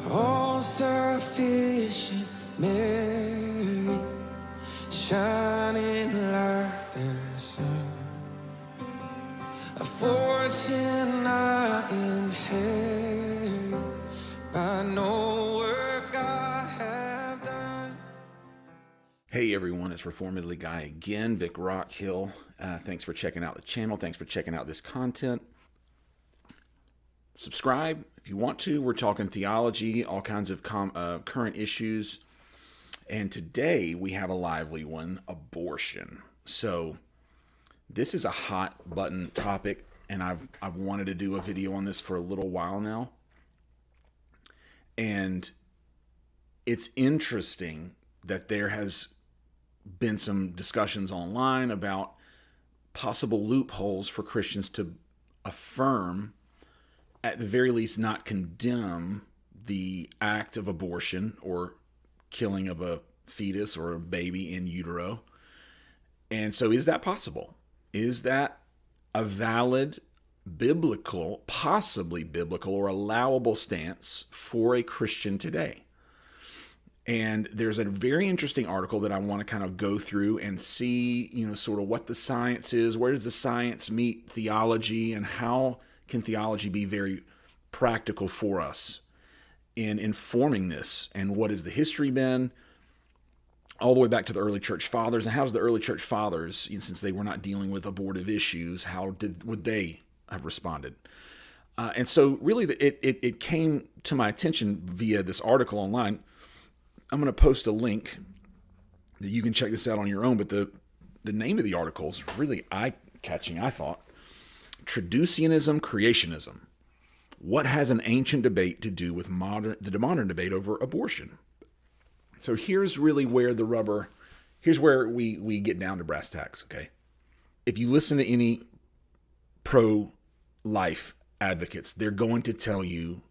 all sufficient Mary, shining like the sun, a fortune I inherit by no work I have done. Hey everyone, it's Reformedly Guy again, Vic Rockhill. Thanks for checking out the channel. Thanks for checking out this content. Subscribe if you want to. We're talking theology, all kinds of current issues. And today we have a lively one, abortion. So this is a hot button topic, and I've wanted to do a video on this for a little while now. And it's interesting that there has been some discussions online about possible loopholes for Christians to affirm, at the very least not condemn, the act of abortion or killing of a fetus or a baby in utero. And so is that possible? Is that a valid biblical, possibly biblical or allowable stance for a Christian today? And there's a very interesting article that I want to kind of go through and see, sort of what the science is, where does the science meet theology, and how can theology be very practical for us in informing this, and what has the history been, all the way back to the early church fathers, and how's the early church fathers, since they were not dealing with abortive issues, would they have responded? And so really it came to my attention via this article online. I'm going to post a link that you can check this out on your own, but the name of the article is really eye-catching, I thought. Traducianism, Creationism. What has an ancient debate to do with the modern debate over abortion? So here's really where here's where we get down to brass tacks, okay? If you listen to any pro-life advocates, they're going to tell you,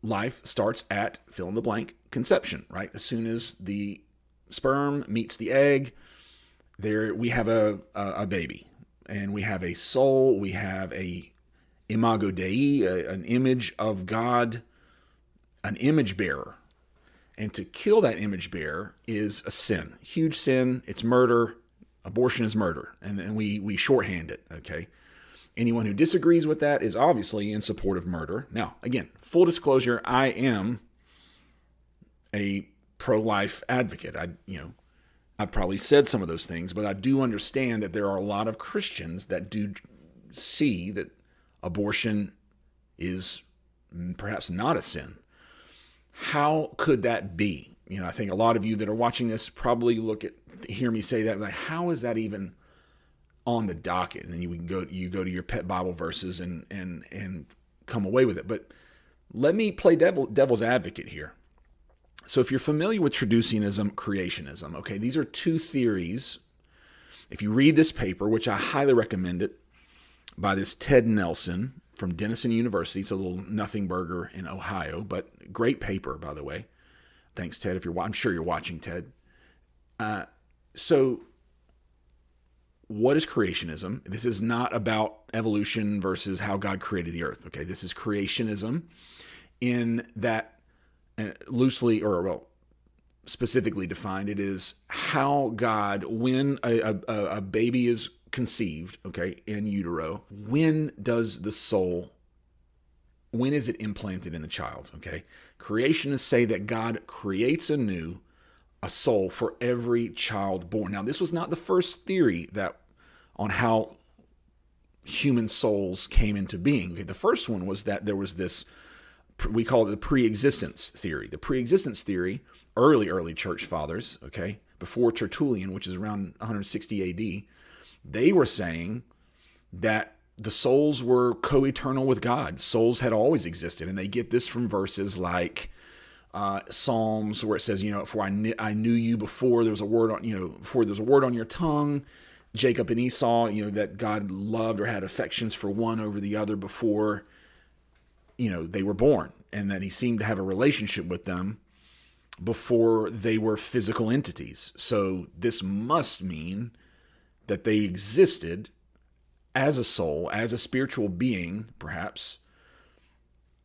life starts at fill in the blank conception, right? As soon as the sperm meets the egg, there we have a baby, and we have a soul, we have a imago Dei, an image of God, an image bearer. And to kill that image bearer is a sin, huge sin. It's murder. Abortion is murder, and we shorthand it, okay? Anyone who disagrees with that is obviously in support of murder. Now, again, full disclosure, I am a pro-life advocate. I've probably said some of those things, but I do understand that there are a lot of Christians that do see that abortion is perhaps not a sin. How could that be? I think a lot of you that are watching this probably hear me say that, like, how is that even on the docket? And then you go to your pet Bible verses and come away with it. But let me play devil's advocate here. So if you're familiar with traducianism, creationism, okay, these are two theories. If you read this paper, which I highly recommend it, by this Ted Nelson from Denison University. It's a little nothing burger in Ohio, but great paper, by the way. Thanks, Ted. I'm sure you're watching, Ted. So what is creationism? This is not about evolution versus how God created the earth. Okay, this is creationism in that loosely, specifically defined, it is how God, when a baby is conceived, okay, in utero, when is it implanted in the child, okay? Creationists say that God creates anew a soul for every child born. Now, this was not the first theory on how human souls came into being. Okay, the first one was that there was this, we call it the pre-existence theory. The pre-existence theory, early church fathers, okay, before Tertullian, which is around 160 AD, they were saying that the souls were co-eternal with God. Souls had always existed, and they get this from verses like Psalms, where it says, for I knew you before there was a word on your tongue. Jacob and Esau, that God loved or had affections for one over the other before, they were born, and that he seemed to have a relationship with them before they were physical entities. So this must mean that they existed as a soul, as a spiritual being, perhaps,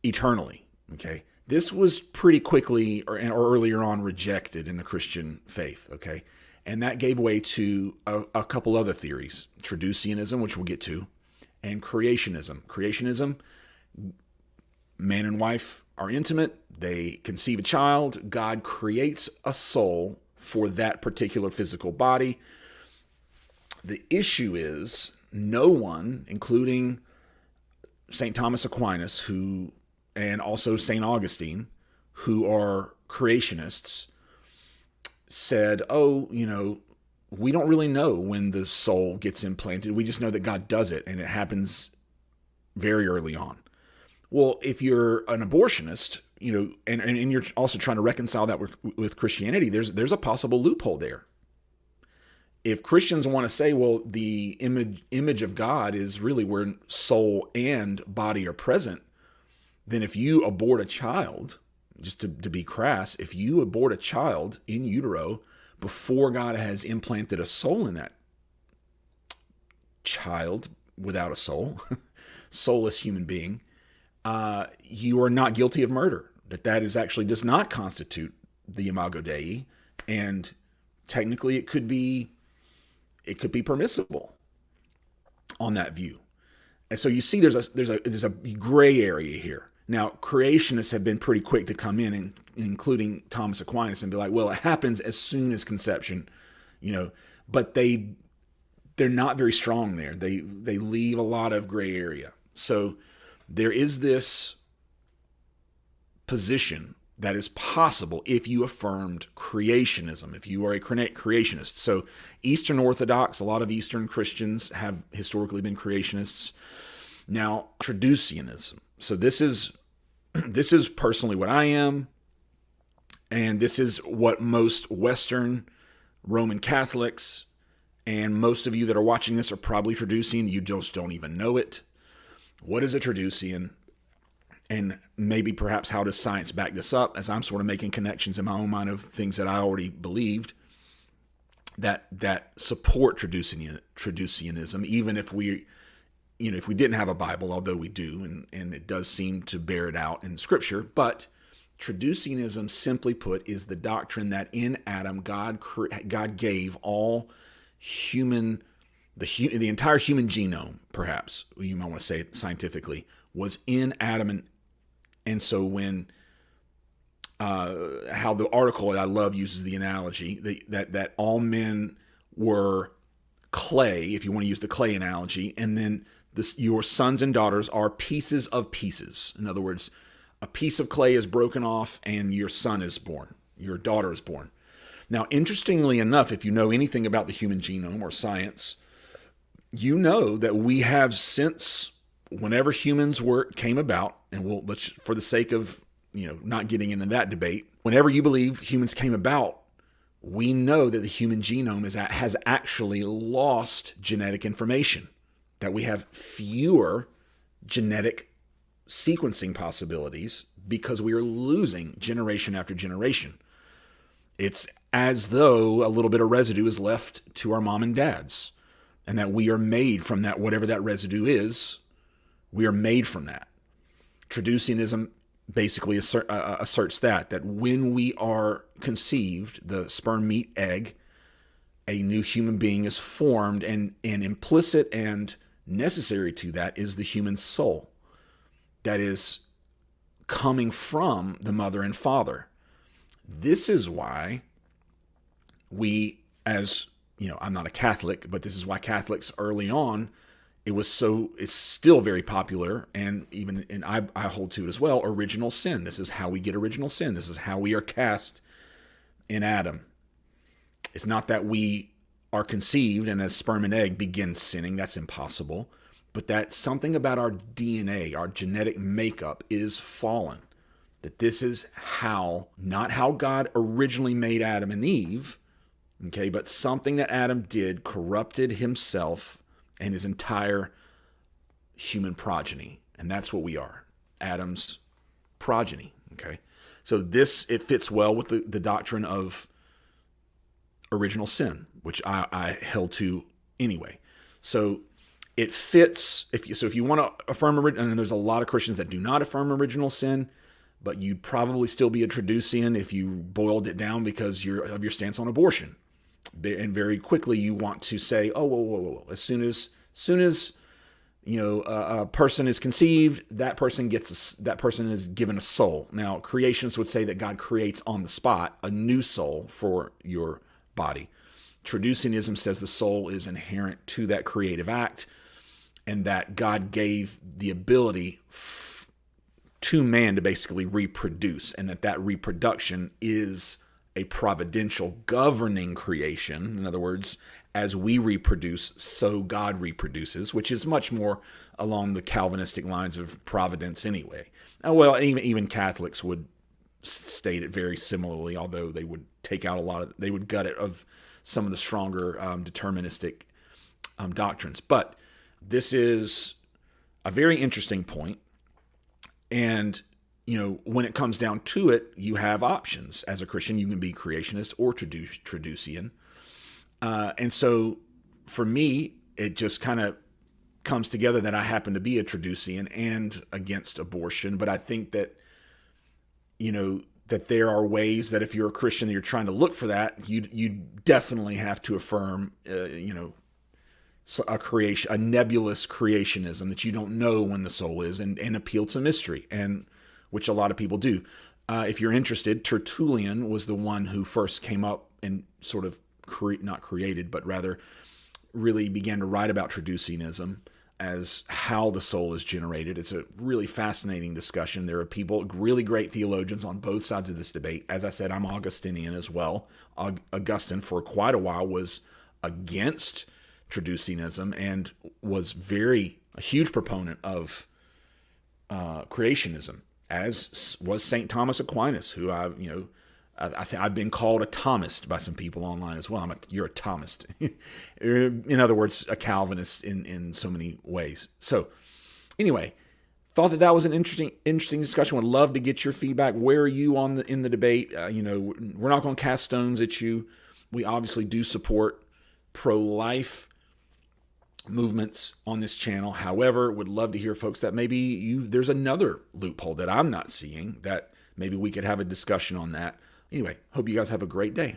eternally. Okay, This was pretty quickly or earlier on rejected in the Christian faith, okay? And that gave way to a couple other theories, traducianism, which we'll get to, and creationism. Creationism, man and wife are intimate, they conceive a child, God creates a soul for that particular physical body. The issue is no one, including St. Thomas Aquinas, and also St. Augustine, who are creationists, said, we don't really know when the soul gets implanted. We just know that God does it, and it happens very early on. Well, if you're an abortionist, and you're also trying to reconcile that with Christianity, there's a possible loophole there. If Christians want to say, well, the image of God is really where soul and body are present, then if you abort a child, just to be crass, if you abort a child in utero before God has implanted a soul in that child without a soul, soulless human being, you are not guilty of murder. That is actually does not constitute the imago Dei, and technically it could be permissible on that view. And so you see there's a gray area here. Now, creationists have been pretty quick to come in, including Thomas Aquinas, and be like, well, it happens as soon as conception, but they're not very strong there. They leave a lot of gray area. So there is this position that is possible if you affirmed creationism, if you are a creationist. So Eastern Orthodox, a lot of Eastern Christians have historically been creationists. Now, traducianism. So this is personally what I am, and this is what most Western Roman Catholics and most of you that are watching this are probably traducian. You just don't even know it. What is a traducian? And maybe perhaps how does science back this up, as I'm sort of making connections in my own mind of things that I already believed that support traducianism, even if we didn't have a Bible, although we do, and it does seem to bear it out in Scripture. But traducianism, simply put, is the doctrine that in Adam, God gave all human, the entire human genome, perhaps, you might want to say it scientifically, was in Adam. And so when, how the article that I love uses the analogy, that all men were clay, if you want to use the clay analogy, and then your sons and daughters are pieces of pieces. In other words, a piece of clay is broken off and your son is born, your daughter is born. Now, interestingly enough, if you know anything about the human genome or science, you know that we have since whenever humans came about, and let's, for the sake of not getting into that debate, whenever you believe humans came about, we know that the human genome has actually lost genetic information, that we have fewer genetic sequencing possibilities because we are losing generation after generation. It's as though a little bit of residue is left to our mom and dads, and that we are made from that, whatever that residue is, we are made from that. Traducianism basically asserts that when we are conceived, the sperm meet egg, a new human being is formed, and implicit and necessary to that is the human soul that is coming from the mother and father. This is why we, as I'm not a Catholic, but this is why Catholics early on, it's still very popular, and I hold to it as well, original sin. This is how we get original sin. This is how we are cast in Adam. It's not that we are conceived and as sperm and egg begin sinning. That's impossible. But that something about our DNA, our genetic makeup, is fallen. That this is not how God originally made Adam and Eve, okay, but something that Adam did corrupted himself and his entire human progeny. And that's what we are, Adam's progeny, okay? So it fits well with the doctrine of original sin, which I held to anyway. So it fits, if you want to affirm, and there's a lot of Christians that do not affirm original sin, but you'd probably still be a Traducian if you boiled it down because of your stance on abortion. And very quickly you want to say, oh, whoa. As soon as a person is conceived, that person is given a soul. Now, creationists would say that God creates on the spot a new soul for your body. Traducianism says the soul is inherent to that creative act, and that God gave the ability to man to basically reproduce, and that reproduction is a providential governing creation. In other words, as we reproduce, so God reproduces, which is much more along the Calvinistic lines of providence anyway. Well, even Catholics would state it very similarly, although they would take out they would gut it of some of the stronger deterministic doctrines. But this is a very interesting point. And, when it comes down to it, you have options. As a Christian, you can be creationist or Traducian. And so for me, it just kind of comes together that I happen to be a Traducian and against abortion. But I think that, that there are ways that if you're a Christian that you're trying to look for that, you definitely have to affirm, a nebulous creationism that you don't know when the soul is, and appeal to mystery, and which a lot of people do. If you're interested, Tertullian was the one who first came up and sort of not created, but rather really began to write about Traducianism as how the soul is generated. It's a really fascinating discussion. There are people, really great theologians on both sides of this debate. As I said, I'm Augustinian as well. Augustine, for quite a while, was against Traducianism and was a huge proponent of creationism, as was St. Thomas Aquinas, who I've been called a Thomist by some people online as well. You're a Thomist. In other words, a Calvinist in so many ways. So anyway, thought that was an interesting discussion. Would love to get your feedback. Where are you in the debate? We're not going to cast stones at you. We obviously do support pro-life movements on this channel. However, would love to hear folks that maybe there's another loophole that I'm not seeing, that maybe we could have a discussion on that. Anyway, hope you guys have a great day.